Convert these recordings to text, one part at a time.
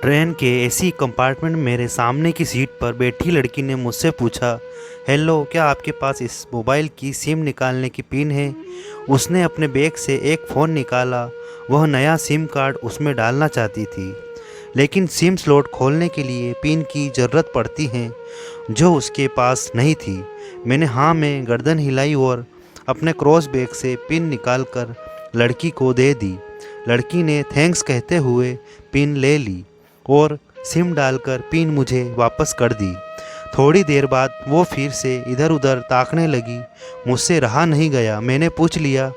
Train के AC compartment में मेरे सामने की सीट पर बैठी लड़की ने मुझसे पूछा, हेलो, क्या आपके पास इस मोबाइल की सिम निकालने की पिन है? उसने अपने बैग से एक फ़ोन निकाला। वह नया सिम कार्ड उसमें डालना चाहती थी, लेकिन सिम स्लॉट खोलने के लिए पिन की ज़रूरत पड़ती है, जो उसके पास नहीं थी। मैंने हाँ में गर्दन हिलाई और अपने क्रॉस बैग से पिन निकालकर लड़की को दे दी। लड़की ने थैंक्स कहते हुए पिन ले ली और सिम डालकर पिन मुझे वापस कर दी। थोड़ी देर बाद वो फिर से इधर उधर ताकने लगी। मुझसे रहा नहीं गया। मैंने पूछ लिया,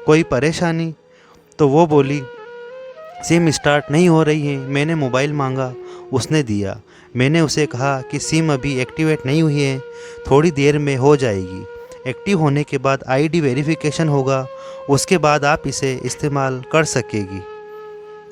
कोई परेशानी? तो वो बोली, सिम स्टार्ट नहीं हो रही है। मैंने मोबाइल मांगा, उसने दिया। मैंने उसे कहा कि सिम अभी एक्टिवेट नहीं हुई है, थोड़ी देर में हो जाएगी। एक्टिव होने के बाद आईडी वेरिफिकेशन होगा, उसके बाद आप इसे इस्तेमाल कर सकेगी।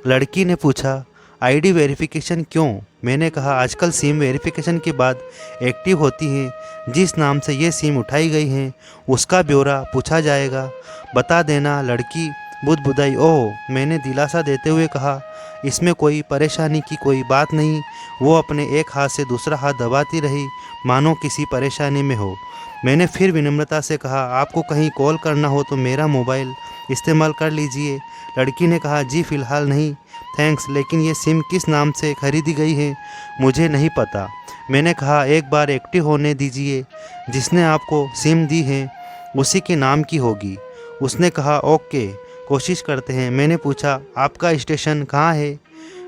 लड़की ने पूछा, आईडी वेरिफिकेशन क्यों? मैंने कहा, आजकल सिम वेरिफिकेशन के बाद एक्टिव होती है। जिस नाम से ये सिम उठाई गई है उसका ब्यौरा पूछा जाएगा, बता देना। लड़की बुदबुदाई। ओह, मैंने दिलासा देते हुए कहा, इसमें कोई परेशानी की कोई बात नहीं। वो अपने एक हाथ से दूसरा हाथ दबाती रही, मानो किसी परेशानी में हो। मैंने फिर विनम्रता से कहा, आपको कहीं कॉल करना हो तो मेरा मोबाइल इस्तेमाल कर लीजिए। लड़की ने कहा, जी फ़िलहाल नहीं, थैंक्स, लेकिन ये सिम किस नाम से खरीदी गई है मुझे नहीं पता। मैंने कहा, एक बार एक्टिव होने दीजिए, जिसने आपको सिम दी है उसी के नाम की होगी। उसने कहा, ओके, कोशिश करते हैं। मैंने पूछा, आपका स्टेशन कहाँ है?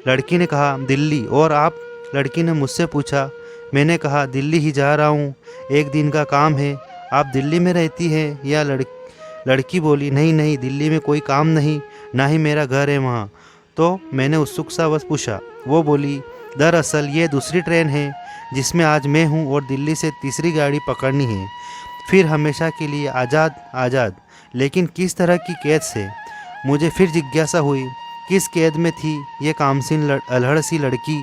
लड़की ने कहा, दिल्ली। और आप? लड़की ने मुझसे पूछा। मैंने कहा, दिल्ली ही जा रहा हूँ, एक दिन का काम है। आप दिल्ली में रहती हैं या? लड़की बोली, नहीं नहीं, दिल्ली में कोई काम नहीं, ना ही मेरा घर है वहाँ। तो मैंने उत्सुक सा बस पूछा। वो बोली, दरअसल ये दूसरी ट्रेन है जिसमें आज मैं हूँ और दिल्ली से तीसरी गाड़ी पकड़नी है, फिर हमेशा के लिए आज़ाद आज़ाद। लेकिन किस तरह की कैद से? मुझे फिर जिज्ञासा हुई, किस कैद में थी ये कामसिन अल्हड़ सी लड़की?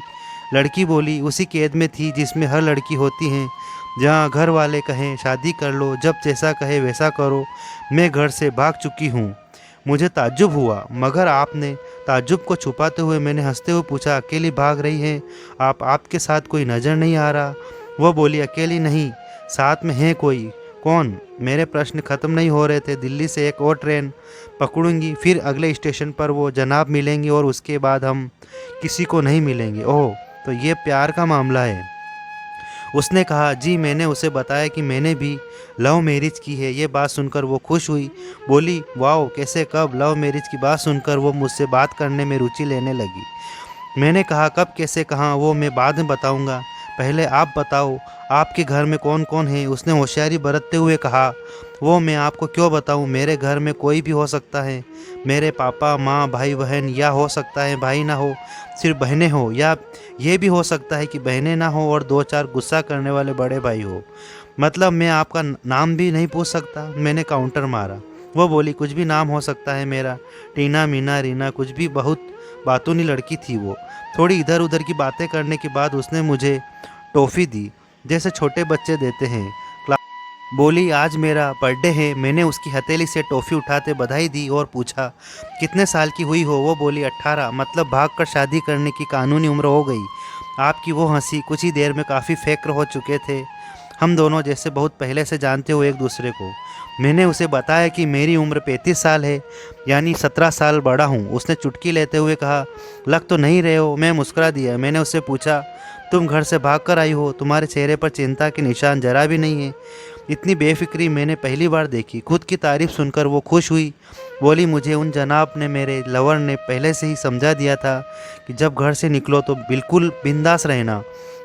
लड़की बोली, उसी कैद में थी जिसमें हर लड़की होती हैं, जहाँ घर वाले कहें शादी कर लो, जब जैसा कहे वैसा करो। मैं घर से भाग चुकी हूँ। मुझे ताज्जुब हुआ, मगर आपने ताज्जुब को छुपाते हुए मैंने हंसते हुए पूछा, अकेली भाग रही हैं आप? आपके साथ कोई नज़र नहीं आ रहा? वो बोली, अकेली नहीं, साथ में है कोई। कौन? मेरे प्रश्न ख़त्म नहीं हो रहे थे। दिल्ली से एक और ट्रेन पकड़ूंगी, फिर अगले स्टेशन पर वो जनाब मिलेंगे और उसके बाद हम किसी को नहीं मिलेंगे। ओह, तो ये प्यार का मामला है? उसने कहा, जी। मैंने उसे बताया कि मैंने भी लव मैरिज की है। ये बात सुनकर वो खुश हुई, बोली, वाओ, कैसे, कब? लव मैरिज की बात सुनकर वो मुझसे बात करने में रुचि लेने लगी। मैंने कहा, कब, कैसे, कहाँ, वो मैं बाद में बताऊंगा, पहले आप बताओ, आपके घर में कौन कौन है? उसने होशियारी बरतते हुए कहा, वो मैं आपको क्यों बताऊं? मेरे घर में कोई भी हो सकता है, मेरे पापा, माँ, भाई, बहन, या हो सकता है भाई ना हो, सिर्फ बहनें हो, या ये भी हो सकता है कि बहनें ना हो और दो चार गुस्सा करने वाले बड़े भाई हो। मतलब मैं आपका नाम भी नहीं पूछ सकता? मैंने काउंटर मारा। वो बोली, कुछ भी नाम हो सकता है मेरा, टीना, मीना, रीना, कुछ भी। बहुत बातूनी लड़की थी वो। थोड़ी इधर उधर की बातें करने के बाद उसने मुझे टॉफ़ी दी, जैसे छोटे बच्चे देते हैं। बोली, आज मेरा बर्थडे है। मैंने उसकी हथेली से टॉफ़ी उठाते बधाई दी और पूछा, कितने साल की हुई हो? वो बोली, 18, मतलब भागकर शादी करने की कानूनी उम्र हो गई। आपकी वो हंसी, कुछ ही देर में काफ़ी फ़ैक्र हो चुके थे हम दोनों, जैसे बहुत पहले से जानते हो एक दूसरे को। मैंने उसे बताया कि मेरी उम्र 35 साल है, यानी 17 साल बड़ा हूँ। उसने चुटकी लेते हुए कहा, लग तो नहीं रहे हो। मैं मुस्कुरा दिया। मैंने उससे पूछा, तुम घर से भाग कर आई हो? तुम्हारे चेहरे पर चिंता के निशान जरा भी नहीं है। इतनी बेफिक्री मैंने पहली बार देखी। खुद की तारीफ सुनकर वो खुश हुई, बोली, मुझे उन जनाब ने, मेरे लवर ने पहले से ही समझा दिया था कि जब घर से निकलो तो बिल्कुल बिंदास रहना,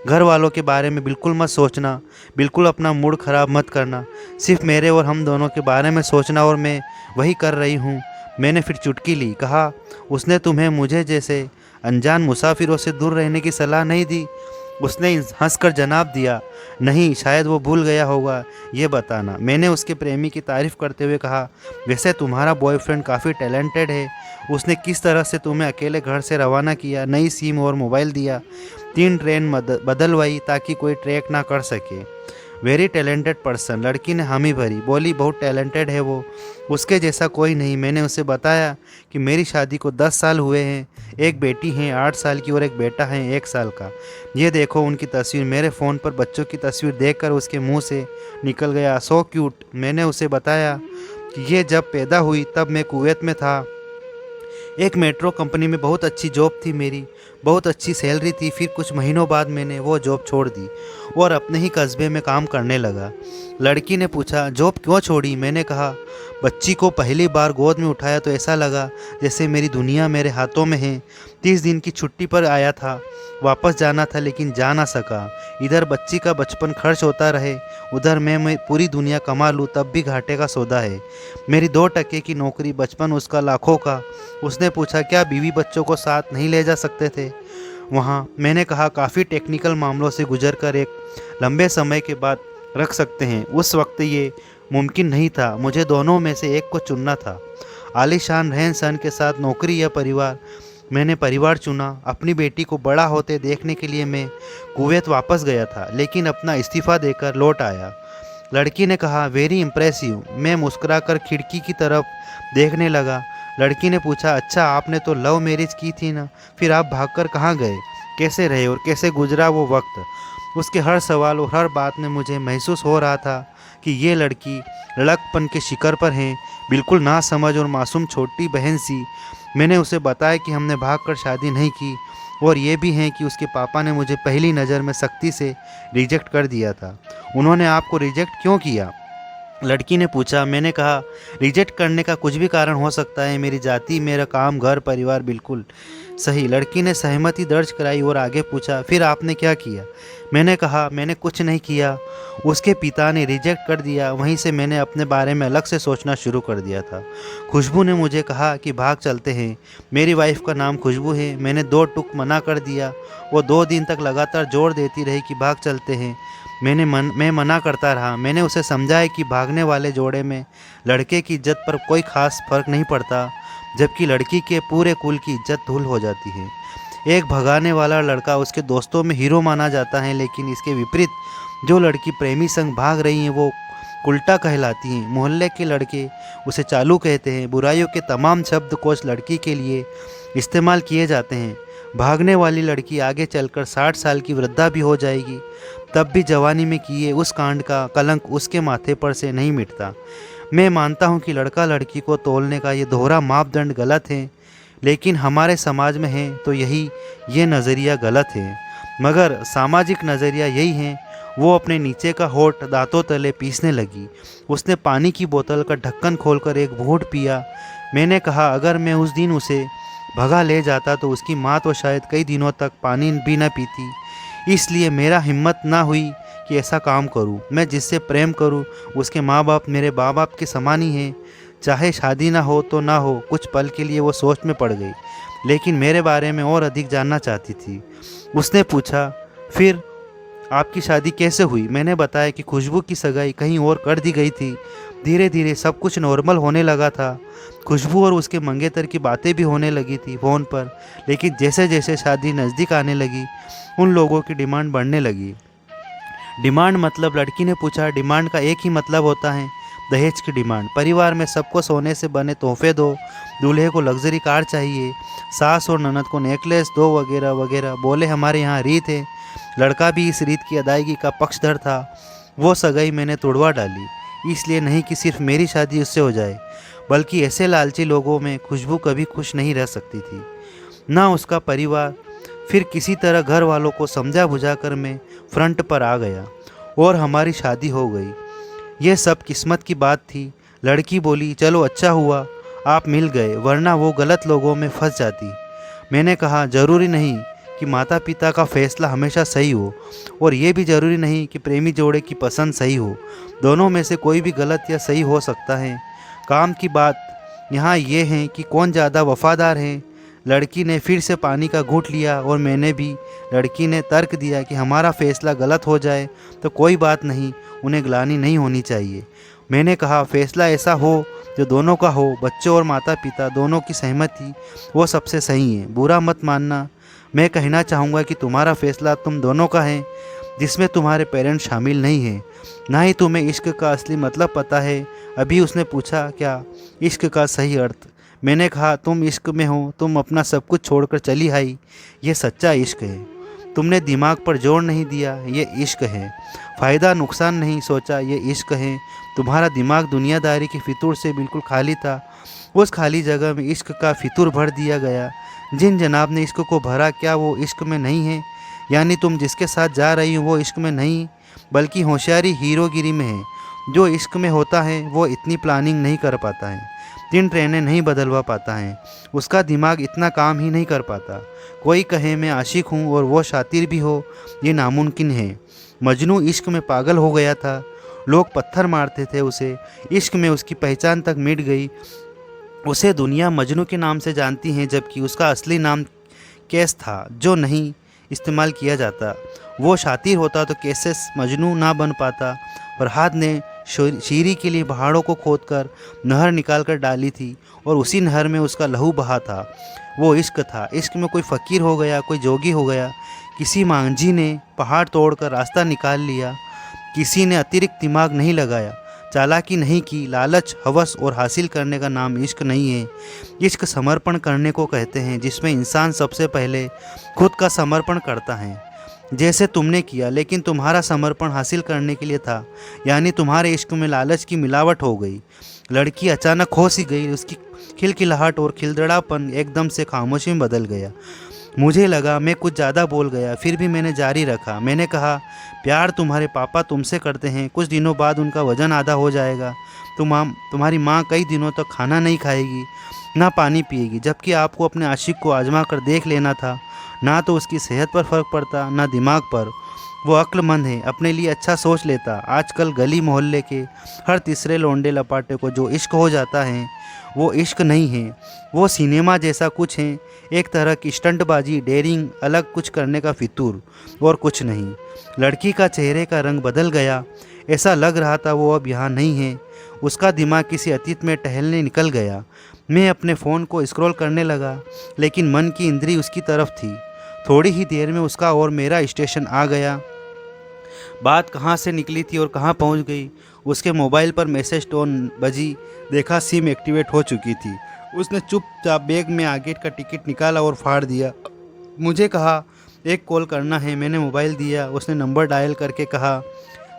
घर वालों के बारे में बिल्कुल मत सोचना, बिल्कुल अपना मूड ख़राब मत करना, सिर्फ मेरे और हम दोनों के बारे में सोचना, और मैं वही कर रही हूँ। मैंने फिर चुटकी ली। कहा, उसने तुम्हें मुझे जैसे अनजान मुसाफिरों से दूर रहने की सलाह नहीं दी? उसने हंसकर जवाब दिया, नहीं, शायद वो भूल गया होगा, ये बताना। मैंने उसके प्रेमी की तारीफ़ करते हुए कहा, वैसे तुम्हारा बॉयफ्रेंड काफ़ी टैलेंटेड है। उसने किस तरह से तुम्हें अकेले घर से रवाना किया, नई सिम और मोबाइल दिया, 3 ट्रेन बदलवाई ताकि कोई ट्रैक ना कर सके। Very talented person. लड़की ने हामी भरी, बोली बहुत टैलेंटेड है वो, उसके जैसा कोई नहीं। मैंने उसे बताया कि मेरी शादी को 10 साल हुए हैं, एक बेटी है 8 साल की और एक बेटा है 1 साल का। ये देखो उनकी तस्वीर। मेरे फ़ोन पर बच्चों की तस्वीर देखकर उसके मुंह से निकल गया, सो क्यूट। मैंने उसे बताया कि ये जब पैदा हुई तब मैं कुवैत में था, एक मेट्रो कंपनी में बहुत अच्छी जॉब थी मेरी, बहुत अच्छी सैलरी थी। फिर कुछ महीनों बाद मैंने वो जॉब छोड़ दी और अपने ही कस्बे में काम करने लगा। लड़की ने पूछा, जॉब क्यों छोड़ी? मैंने कहा, बच्ची को पहली बार गोद में उठाया तो ऐसा लगा जैसे मेरी दुनिया मेरे हाथों में है। 30 दिन की छुट्टी पर आया था, वापस जाना था लेकिन जा ना सका। इधर बच्ची का बचपन खर्च होता रहे, उधर मैं पूरी दुनिया कमा लूँ तब भी घाटे का सौदा है। मेरी 2 टके की नौकरी, बचपन उसका लाखों का। उसने पूछा, क्या बीवी बच्चों को साथ नहीं ले जा सकते थे वहाँ? मैंने कहा, काफ़ी टेक्निकल मामलों से गुजर कर एक लंबे समय के बाद रख सकते हैं। उस वक्त ये मुमकिन नहीं था, मुझे दोनों में से एक को चुनना था, आलीशान रहन सहन के साथ नौकरी या परिवार। मैंने परिवार चुना। अपनी बेटी को बड़ा होते देखने के लिए मैं कुवैत वापस गया था, लेकिन अपना इस्तीफ़ा देकर लौट आया। लड़की ने कहा, वेरी इम्प्रेसिव। मैं मुस्कुराकर खिड़की की तरफ देखने लगा। लड़की ने पूछा, अच्छा आपने तो लव मैरिज की थी ना, फिर आप भागकर कहाँ गए? कैसे रहे और कैसे गुजरा वो वक्त? उसके हर सवाल और हर बात में मुझे महसूस हो रहा था कि ये लड़की लड़कपन के शिखर पर है, बिल्कुल नासमझ और मासूम छोटी बहन सी। मैंने उसे बताया कि हमने भागकर शादी नहीं की और ये भी है कि उसके पापा ने मुझे पहली नज़र में सख्ती से रिजेक्ट कर दिया था। उन्होंने आपको रिजेक्ट क्यों किया? लड़की ने पूछा। मैंने कहा, रिजेक्ट करने का कुछ भी कारण हो सकता है, मेरी जाति, मेरा काम, घर, परिवार। बिल्कुल सही। लड़की ने सहमति दर्ज कराई और आगे पूछा, फिर आपने क्या किया? मैंने कहा, मैंने कुछ नहीं किया, उसके पिता ने रिजेक्ट कर दिया। वहीं से मैंने अपने बारे में अलग से सोचना शुरू कर दिया था। खुशबू ने मुझे कहा कि भाग चलते हैं। मेरी वाइफ का नाम खुशबू है। मैंने 2 टुक मना कर दिया। वो 2 दिन तक लगातार जोर देती रही कि भाग चलते हैं। मैं मना करता रहा। मैंने उसे समझाया कि भागने वाले जोड़े में लड़के की इज्जत पर कोई खास फर्क नहीं पड़ता, जबकि लड़की के पूरे कुल की इज्जत धूल हो जाती है। एक भगाने वाला लड़का उसके दोस्तों में हीरो माना जाता है, लेकिन इसके विपरीत जो लड़की प्रेमी संग भाग रही है वो उल्टा कहलाती हैं। मोहल्ले के लड़के उसे चालू कहते हैं। बुराइयों के तमाम शब्दकोश लड़की के लिए इस्तेमाल किए जाते हैं। भागने वाली लड़की आगे चलकर 60 साल की वृद्धा भी हो जाएगी, तब भी जवानी में किए उस कांड का कलंक उसके माथे पर से नहीं मिटता। मैं मानता हूँ कि लड़का लड़की को तोलने का ये दोहरा मापदंड गलत है, लेकिन हमारे समाज में है तो ये नज़रिया गलत है। मगर सामाजिक नज़रिया यही है। वो अपने नीचे का होठ दांतों तले पीसने लगी। उसने पानी की बोतल का ढक्कन खोलकर एक घूंट पिया। मैंने कहा, अगर मैं उस दिन उसे भगा ले जाता तो उसकी माँ तो शायद कई दिनों तक पानी भी न पीती। इसलिए मेरा हिम्मत ना हुई कि ऐसा काम करूं। मैं जिससे प्रेम करूं उसके माँ बाप मेरे माँ बाप के समान ही हैं। चाहे शादी ना हो तो ना हो। कुछ पल के लिए वो सोच में पड़ गई, लेकिन मेरे बारे में और अधिक जानना चाहती थी। उसने पूछा, फिर आपकी शादी कैसे हुई? मैंने बताया कि खुशबू की सगाई कहीं और कर दी गई थी। धीरे धीरे सब कुछ नॉर्मल होने लगा था। खुशबू और उसके मंगेतर की बातें भी होने लगी थी फ़ोन पर, लेकिन जैसे जैसे शादी नज़दीक आने लगी उन लोगों की डिमांड बढ़ने लगी। डिमांड मतलब? लड़की ने पूछा। डिमांड का एक ही मतलब होता है, दहेज की डिमांड। परिवार में सबको सोने से बने तोहफे दो, दूल्हे को लग्जरी कार चाहिए, सास और ननद को नेकलेस दो, वगैरह वगैरह। बोले हमारे यहाँ रीत है। लड़का भी इस रीत की अदायगी का पक्षधर था। वो सगाई मैंने तोड़वा डाली, इसलिए नहीं कि सिर्फ मेरी शादी उससे हो जाए, बल्कि ऐसे लालची लोगों में खुशबू कभी खुश नहीं रह सकती थी, ना उसका परिवार। फिर किसी तरह घर वालों को समझा बुझाकर मैं फ्रंट पर आ गया और हमारी शादी हो गई। ये सब किस्मत की बात थी। लड़की बोली, चलो अच्छा हुआ आप मिल गए, वरना वो गलत लोगों में फंस जाती। मैंने कहा, ज़रूरी नहीं कि माता पिता का फैसला हमेशा सही हो, और ये भी ज़रूरी नहीं कि प्रेमी जोड़े की पसंद सही हो। दोनों में से कोई भी गलत या सही हो सकता है। काम की बात यहाँ ये है कि कौन ज़्यादा वफादार है। लड़की ने फिर से पानी का घूंट लिया और मैंने भी। लड़की ने तर्क दिया कि हमारा फैसला गलत हो जाए तो कोई बात नहीं, उन्हें ग्लानि नहीं होनी चाहिए। मैंने कहा, फैसला ऐसा हो जो दोनों का हो, बच्चों और माता पिता दोनों की सहमति, वो सबसे सही है। बुरा मत मानना। मैं कहना चाहूँगा कि तुम्हारा फैसला तुम दोनों का है, जिसमें तुम्हारे पेरेंट्स शामिल नहीं हैं। ना ही तुम्हें इश्क का असली मतलब पता है। अभी उसने पूछा, क्या इश्क का सही अर्थ? मैंने कहा, तुम इश्क में हो, तुम अपना सब कुछ छोड़कर चली आई, ये सच्चा इश्क है। तुमने दिमाग पर जोर नहीं दिया, ये इश्क है। फ़ायदा नुकसान नहीं सोचा, ये इश्क है। तुम्हारा दिमाग दुनियादारी की फितूर से बिल्कुल खाली था। उस खाली जगह में इश्क का फितूर भर दिया गया। जिन जनाब ने इश्क को भरा, क्या वो इश्क में नहीं है? यानी तुम जिसके साथ जा रही हो वो इश्क में नहीं, बल्कि होशियारी हीरोगिरी में है। जो इश्क में होता है वो इतनी प्लानिंग नहीं कर पाता है, 3 ट्रेनें नहीं बदलवा पाता है, उसका दिमाग इतना काम ही नहीं कर पाता। कोई कहे मैं आशिक हूँ और वो शातिर भी हो, ये नामुमकिन है। मजनू इश्क में पागल हो गया था, लोग पत्थर मारते थे उसे। इश्क में उसकी पहचान तक मिट गई। उसे दुनिया मजनू के नाम से जानती है, जबकि उसका असली नाम केस था, जो नहीं इस्तेमाल किया जाता। वो शातिर होता तो केसेस मजनू ना बन पाता। फरहाद ने शीरी के लिए पहाड़ों को खोदकर नहर निकाल कर डाली थी, और उसी नहर में उसका लहू बहा था। वो इश्क था। इश्क में कोई फ़कीर हो गया, कोई जोगी हो गया, किसी मांझी ने पहाड़ तोड़कर रास्ता निकाल लिया। किसी ने अतिरिक्त दिमाग नहीं लगाया, चालाकी नहीं की। लालच, हवस और हासिल करने का नाम इश्क नहीं है। इश्क समर्पण करने को कहते हैं, जिसमें इंसान सबसे पहले खुद का समर्पण करता है, जैसे तुमने किया। लेकिन तुम्हारा समर्पण हासिल करने के लिए था, यानी तुम्हारे इश्क में लालच की मिलावट हो गई। लड़की अचानक खो सी गई। उसकी खिलखिलाहट और खिलदड़ापन एकदम से खामोशी में बदल गया। मुझे लगा मैं कुछ ज़्यादा बोल गया, फिर भी मैंने जारी रखा। मैंने कहा, प्यार तुम्हारे पापा तुमसे करते हैं, कुछ दिनों बाद उनका वज़न आधा हो जाएगा। तुम्हारी माँ कई दिनों तक खाना नहीं खाएगी, ना पानी पिएगी, जबकि आपको अपने आशिक को आजमा कर देख लेना था। ना तो उसकी सेहत पर फ़र्क पड़ता, ना दिमाग पर। वो अक्लमंद है, अपने लिए अच्छा सोच लेता। आजकल गली मोहल्ले के हर तीसरे लौंडे लपाटे को जो इश्क हो जाता है, वो इश्क नहीं है, वो सिनेमा जैसा कुछ है। एक तरह की स्टंटबाजी, डेयरिंग, अलग कुछ करने का फितूर, और कुछ नहीं। लड़की का चेहरे का रंग बदल गया। ऐसा लग रहा था वो अब यहाँ नहीं है। उसका दिमाग किसी अतीत में टहलने निकल गया। मैं अपने फ़ोन को स्क्रॉल करने लगा, लेकिन मन की इंद्री उसकी तरफ थी। थोड़ी ही देर में उसका और मेरा स्टेशन आ गया। बात कहाँ से निकली थी और कहाँ पहुँच गई। उसके मोबाइल पर मैसेज टोन बजी, देखा सिम एक्टिवेट हो चुकी थी। उसने चुपचाप बैग में आगे का टिकट निकाला और फाड़ दिया। मुझे कहा, एक कॉल करना है। मैंने मोबाइल दिया। उसने नंबर डायल करके कहा,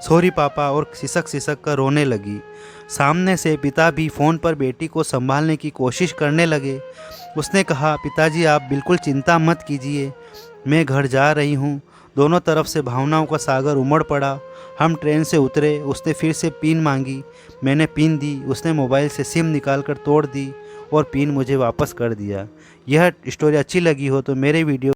सॉरी पापा, और सिसक सिसक कर रोने लगी। सामने से पिता भी फ़ोन पर बेटी को संभालने की कोशिश करने लगे। उसने कहा, पिताजी आप बिल्कुल चिंता मत कीजिए, मैं घर जा रही हूँ। दोनों तरफ से भावनाओं का सागर उमड़ पड़ा। हम ट्रेन से उतरे। उसने फिर से पिन मांगी। मैंने पिन दी। उसने मोबाइल से सिम निकाल कर तोड़ दी और पिन मुझे वापस कर दिया। यह स्टोरी अच्छी लगी हो तो मेरे वीडियो